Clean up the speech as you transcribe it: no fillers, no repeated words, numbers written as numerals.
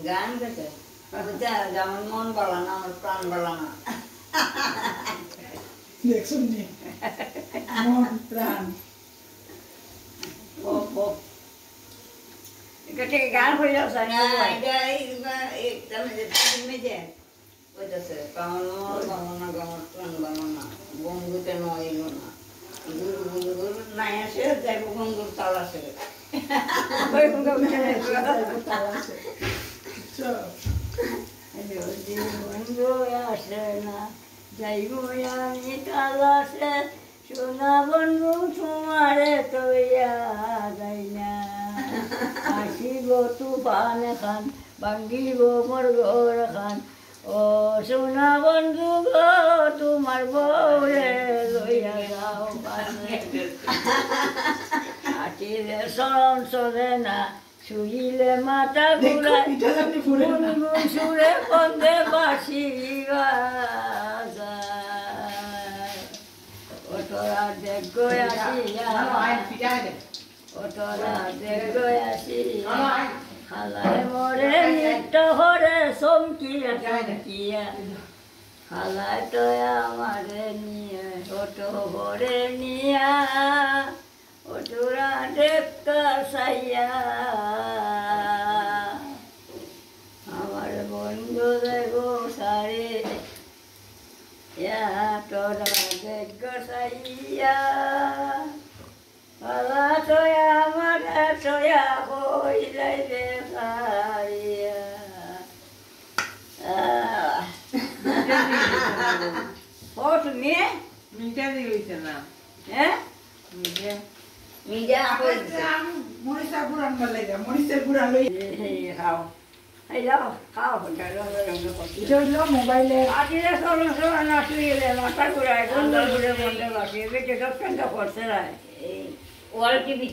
গান গাইতে যেমন মন বলা না আমার প্রাণ বলা না দেখুন মন প্রাণ এটা ঠিক গান হয়ে যাচ্ছে না এটা একদম মেজে ওইটাছে কামন গমনা গমন প্রাণ গমনা বন্ধুতে নয় এলো না গুরু গুরু গুরু নাই আসে যাইব বন্ধুর তাল আসে বন্ধু আসে না যাইব আমি তাল আসে সোনা বন্ধু তোমারে তৈয়া যাই না আসিব তুফান খান ভাঙ্গিব মোর ঘর খান ও সোনা বন্ধু গো তোমার বউরে লইয়া যাও হাতিলে শরণ চলে না শুইলে মাথা ঘুরায় গুনগুন সুরে কন্দে বাসি ওতরা দেখ আসিয়া ওতরা দেখ আসিয়া খালায় মরে নিত্য হরে চমকিয়া চমকিয়া খালায় তো আমারে নিয়ে ওটো ভরে নিয়া ওটোরা দেখতে চাইয়া আমার বন্ধু দেখো সারে তোরা দেখ চাইয়া খালা তো আমার তোয়া হই যাইবে সারিয়া ও তুমি মিঠা দিয়েছে না হ্যাঁ মিঠা মিজা মরিচা গুড়ান বলে মরিচের গুড়া লই খাও এই যাও খাও মোবাইলে আজিলে চলুন চলুন নাচি গেলে মাথা ঘুরায় গন্ধ ঘুরে বন্ধ বাকি বেঁচে সব কেন্দ্র করছে ওয়াল টিভি